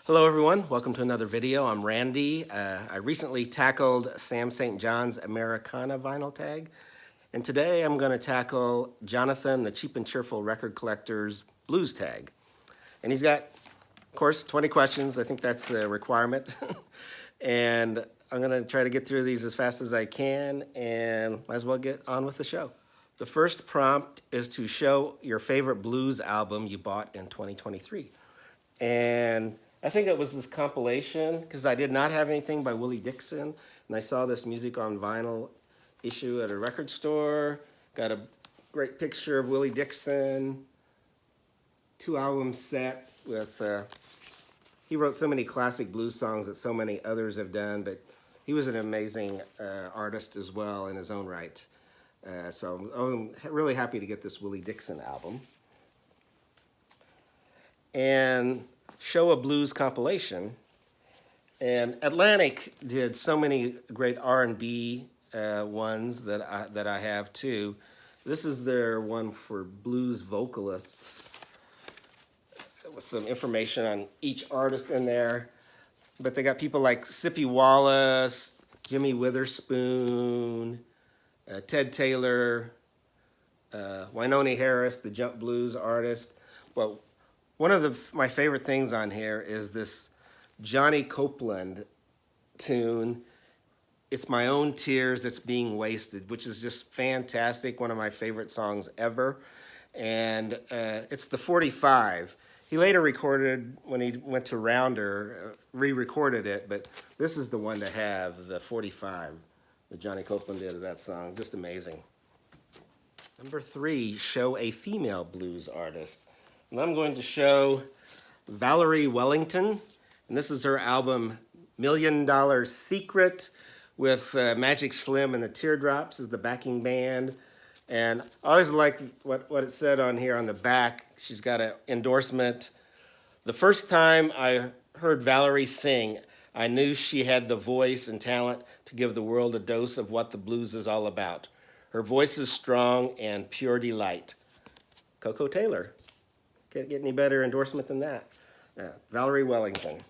Hello everyone, welcome to another video. I'm Randy. I recently tackled Sam St. John's Americana vinyl tag, and today I'm going to tackle Jonathan, the Cheap and Cheerful Record Collector's blues tag. And he's got, of course, 20 questions. I think that's a requirement. And I'm going to try to get through these as fast as I can, and might as well get on with the show. The first prompt is to show your favorite blues album you bought in 2023. And I think it was this compilation, because I did not have anything by Willie Dixon, and I saw this music on vinyl issue at a record store, got a great picture of Willie Dixon, 2-album set with, he wrote so many classic blues songs that so many others have done, but he was an amazing artist as well in his own right. So I'm really happy to get this Willie Dixon album. And show a blues compilation. And Atlantic did so many great R&B ones that I have too. This is their one for blues vocalists with some information on each artist in there. But they got people like Sippy Wallace, Jimmy Witherspoon, Ted Taylor, Wynonie Harris, the jump blues artist. Well, one of my favorite things on here is this Johnny Copeland tune, It's My Own Tears That's Being Wasted, which is just fantastic, one of my favorite songs ever. And it's the 45. He later recorded, when he went to Rounder, re-recorded it, but this is the one to have, the 45 that Johnny Copeland did of that song. Just amazing. Number 3, show a female blues artist. And I'm going to show Valerie Wellington, and this is her album $1 Million Secret with Magic Slim and the Teardrops as the backing band. And I always like what it said on here on the back. She's got an endorsement. The first time I heard Valerie sing, I knew she had the voice and talent to give the world a dose of what the blues is all about. Her voice is strong and pure delight. Koko Taylor. Can't get any better endorsement than that. Valerie Wellington.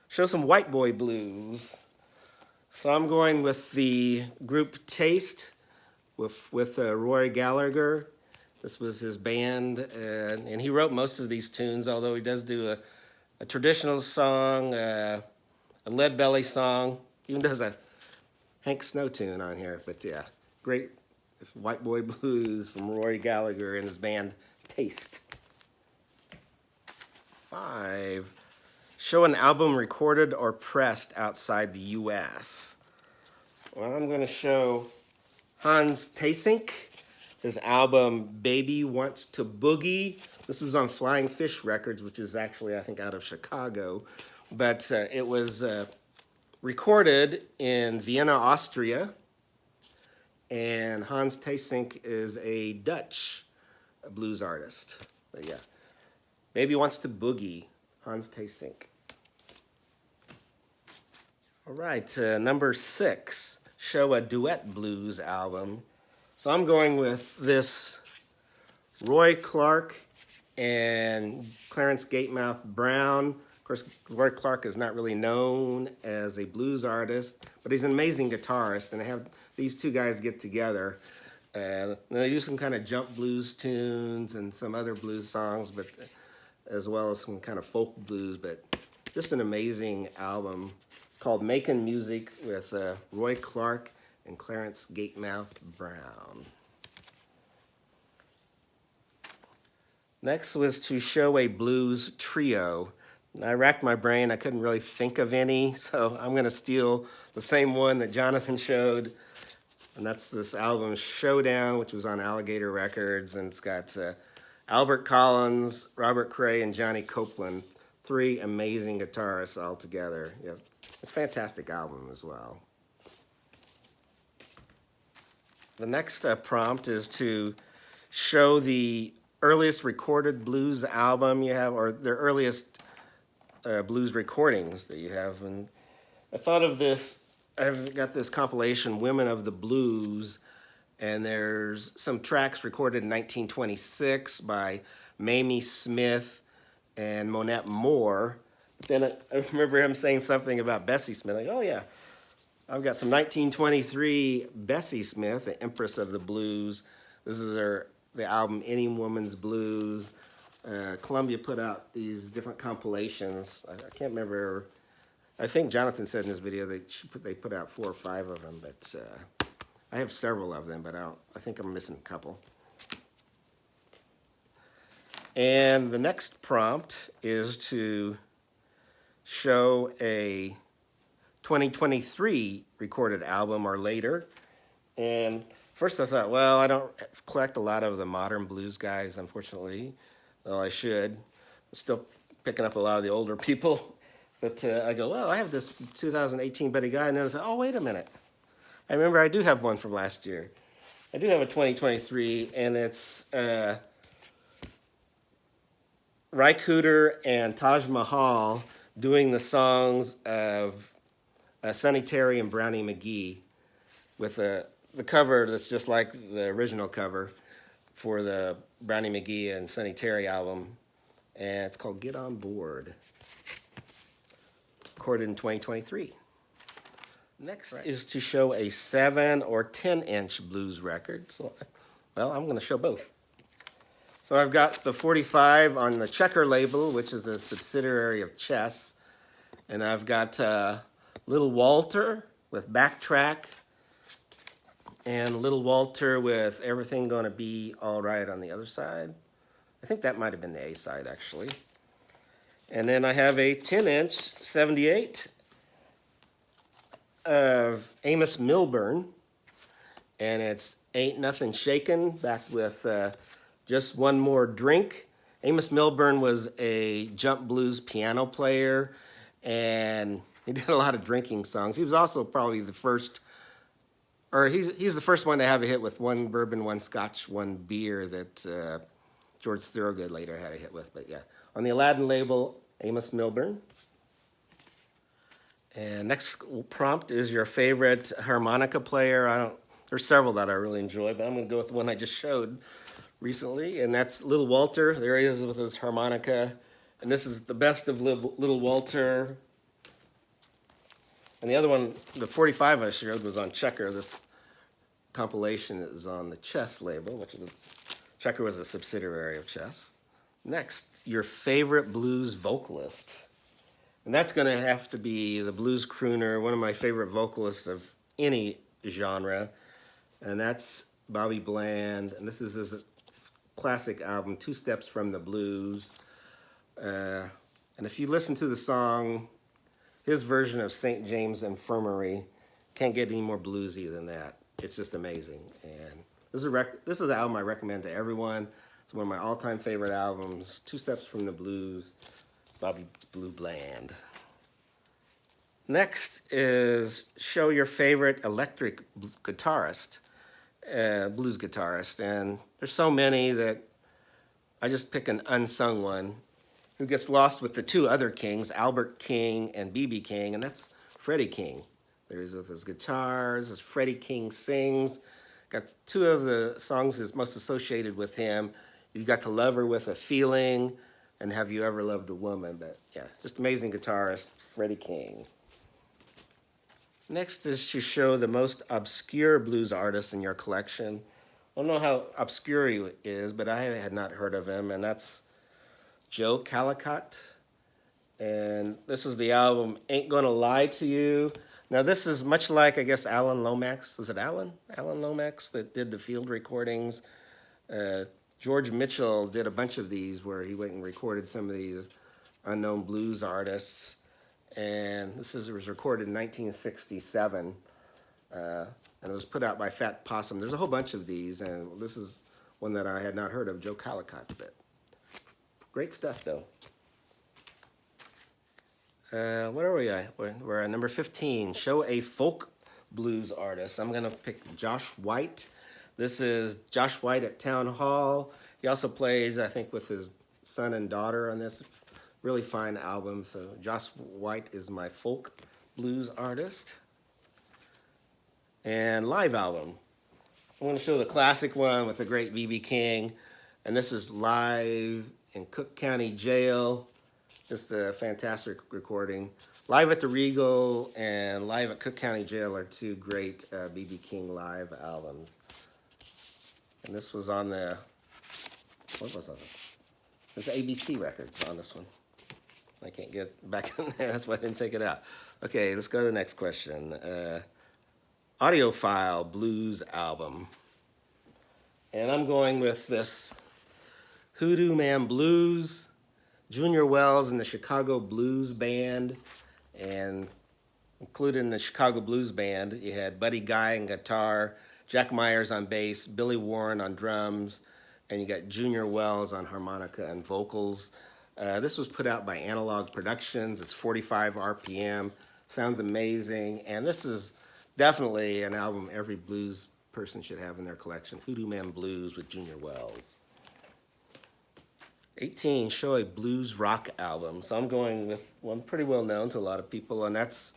Show some white boy blues. So I'm going with the group Taste with Roy Gallagher. This was his band, and he wrote most of these tunes, although he does do a traditional song, a Lead Belly song, even does a Hank Snow tune on here. But yeah, great white boy blues from Roy Gallagher and his band Taste. 5, show an album recorded or pressed outside the U.S. Well, I'm going to show Hans Theessink, his album Baby Wants to Boogie. This was on Flying Fish Records, which is actually, I think, out of Chicago. But it was recorded in Vienna, Austria. And Hans Theessink is a Dutch blues artist. But yeah, Baby Wants to Boogie, Hans Theessink. All right, number 6, show a duet blues album. So I'm going with this Roy Clark and Clarence Gatemouth Brown. Of course, Roy Clark is not really known as a blues artist, but he's an amazing guitarist, and they have these two guys get together. They do some kind of jump blues tunes and some other blues songs, but as well as some kind of folk blues, but just an amazing album. It's called Makin' Music with Roy Clark and Clarence Gatemouth Brown. Next was to show a blues trio. I racked my brain, I couldn't really think of any, so I'm gonna steal the same one that Jonathan showed, and that's this album Showdown, which was on Alligator Records, and it's got Albert Collins, Robert Cray, and Johnny Copeland, 3 amazing guitarists all together. Yeah, it's a fantastic album as well. The next prompt is to show the earliest recorded blues album you have, or the earliest blues recordings that you have. And I thought of this, I've got this compilation, Women of the Blues, and there's some tracks recorded in 1926 by Mamie Smith and Monette Moore. But then I remember him saying something about Bessie Smith. Like, oh yeah, I've got some 1923 Bessie Smith, the Empress of the Blues. This is the album Any Woman's Blues. Columbia put out these different compilations. I can't remember. I think Jonathan said in his video they put out 4 or 5 of them, but I have several of them, but I think I'm missing a couple. And the next prompt is to show a 2023 recorded album or later. And first I thought, well, I don't collect a lot of the modern blues guys, unfortunately. Well, I should. I'm still picking up a lot of the older people. But I go, well, I have this 2018 Buddy Guy. And then I thought, oh, wait a minute. I remember I do have one from last year. I do have a 2023, and it's Ry Cooder and Taj Mahal doing the songs of Sonny Terry and Brownie McGhee with the cover that's just like the original cover for the Brownie McGhee and Sonny Terry album. And it's called Get On Board. Recorded in 2023. Next is to show a 7 or 10-inch blues record. So, well, I'm going to show both. So I've got the 45 on the Checker label, which is a subsidiary of Chess. And I've got Little Walter with Backtrack and Little Walter with Everything Gonna Be All Right on the other side. I think that might have been the A side, actually. And then I have a 10-inch 78 of Amos Milburn, and it's Ain't Nothing Shakin', backed with Just One More Drink. Amos Milburn was a jump blues piano player, and he did a lot of drinking songs. He was also probably the first, or he's the first one to have a hit with one bourbon, one scotch, one beer that George Thorogood later had a hit with. But yeah, on the Aladdin label, Amos Milburn. And next prompt is your favorite harmonica player. There's several that I really enjoy, but I'm going to go with the one I just showed recently, and that's Little Walter. There he is with his harmonica, and this is the best of Little Walter. And the other one, the 45 I showed, was on Checker. This compilation is on the Chess label, which was Checker was a subsidiary of Chess. Next, your favorite blues vocalist. And that's going to have to be the blues crooner, one of my favorite vocalists of any genre. And that's Bobby Bland. And this is his classic album, Two Steps from the Blues. And if you listen to the song, his version of St. James Infirmary, can't get any more bluesy than that. It's just amazing. And this is an album I recommend to everyone. It's one of my all-time favorite albums, Two Steps from the Blues, Bobby Blue Bland. Next is show your favorite electric guitarist, blues guitarist. And there's so many that I just pick an unsung one who gets lost with the two other kings, Albert King and B.B. King, and that's Freddie King. There's with his guitars, as Freddie King sings. Got 2 of the songs that's most associated with him. You've got To Love Her With a Feeling and Have You Ever Loved a Woman? But yeah, just amazing guitarist, Freddie King. Next is to show the most obscure blues artist in your collection. I don't know how obscure he is, but I had not heard of him, and that's Joe Calicott. And this is the album Ain't Gonna Lie to You. Now this is much like, I guess, Alan Lomax. Was it Alan? Alan Lomax that did the field recordings. George Mitchell did a bunch of these where he went and recorded some of these unknown blues artists. And it was recorded in 1967. And it was put out by Fat Possum. There's a whole bunch of these, and this is one that I had not heard of, Joe Calicott. But great stuff, though. What are we at? We're at number 15. Show a folk blues artist. I'm going to pick Josh White. This is Josh White at Town Hall. He also plays, I think, with his son and daughter on this really fine album. So Josh White is my folk blues artist. And live album. I'm going to show the classic one with the great B.B. King. And this is live in Cook County Jail. Just a fantastic recording. Live at the Regal and Live at Cook County Jail are two great B.B. King live albums. And this was on the, what was it? It's ABC Records on this one. I can't get back in there, that's why I didn't take it out. Okay, let's go to the next question. Audiophile Blues album. And I'm going with this Hoodoo Man Blues, Junior Wells and the Chicago Blues Band. And included in the Chicago Blues Band, you had Buddy Guy on guitar, Jack Myers on bass, Billy Warren on drums, and you got Junior Wells on harmonica and vocals. This was put out by Analog Productions. It's 45 RPM. Sounds amazing. And this is definitely an album every blues person should have in their collection. Hoodoo Man Blues with Junior Wells. 18, show a blues rock album. So I'm going with one pretty well known to a lot of people, and that's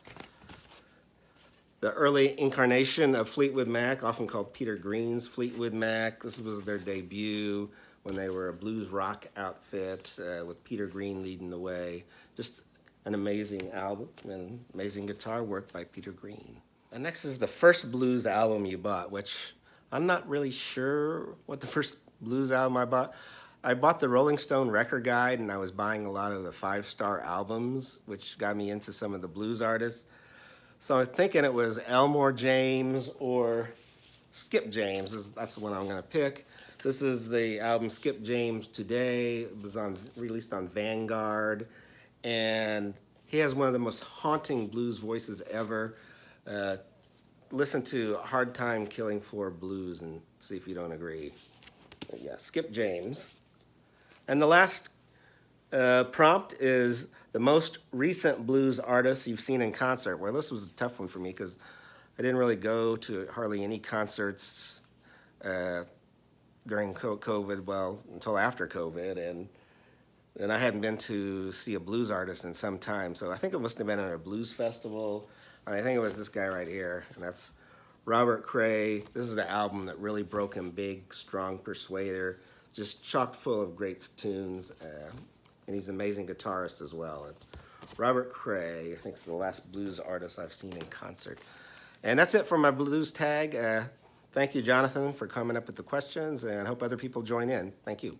the early incarnation of Fleetwood Mac, often called Peter Green's Fleetwood Mac. This was their debut when they were a blues rock outfit with Peter Green leading the way. Just an amazing album and amazing guitar work by Peter Green. And next is the first blues album you bought, which I'm not really sure what the first blues album I bought. I bought the Rolling Stone record guide, and I was buying a lot of the 5-star albums, which got me into some of the blues artists. So I'm thinking it was Elmore James or Skip James. That's the one I'm going to pick. This is the album Skip James Today. It was released on Vanguard, and he has one of the most haunting blues voices ever. Listen to Hard Time Killing Floor Blues and see if you don't agree. But yeah, Skip James. And the last prompt is the most recent blues artist you've seen in concert. Well, this was a tough one for me because I didn't really go to hardly any concerts during COVID, well, until after COVID. And I hadn't been to see a blues artist in some time. So I think it must have been at a blues festival. And I think it was this guy right here, and that's Robert Cray. This is the album that really broke him big, Strong Persuader. Just chock full of great tunes, and he's an amazing guitarist as well. And Robert Cray, I think, is the last blues artist I've seen in concert. And that's it for my blues tag. Thank you, Jonathan, for coming up with the questions, and I hope other people join in. Thank you.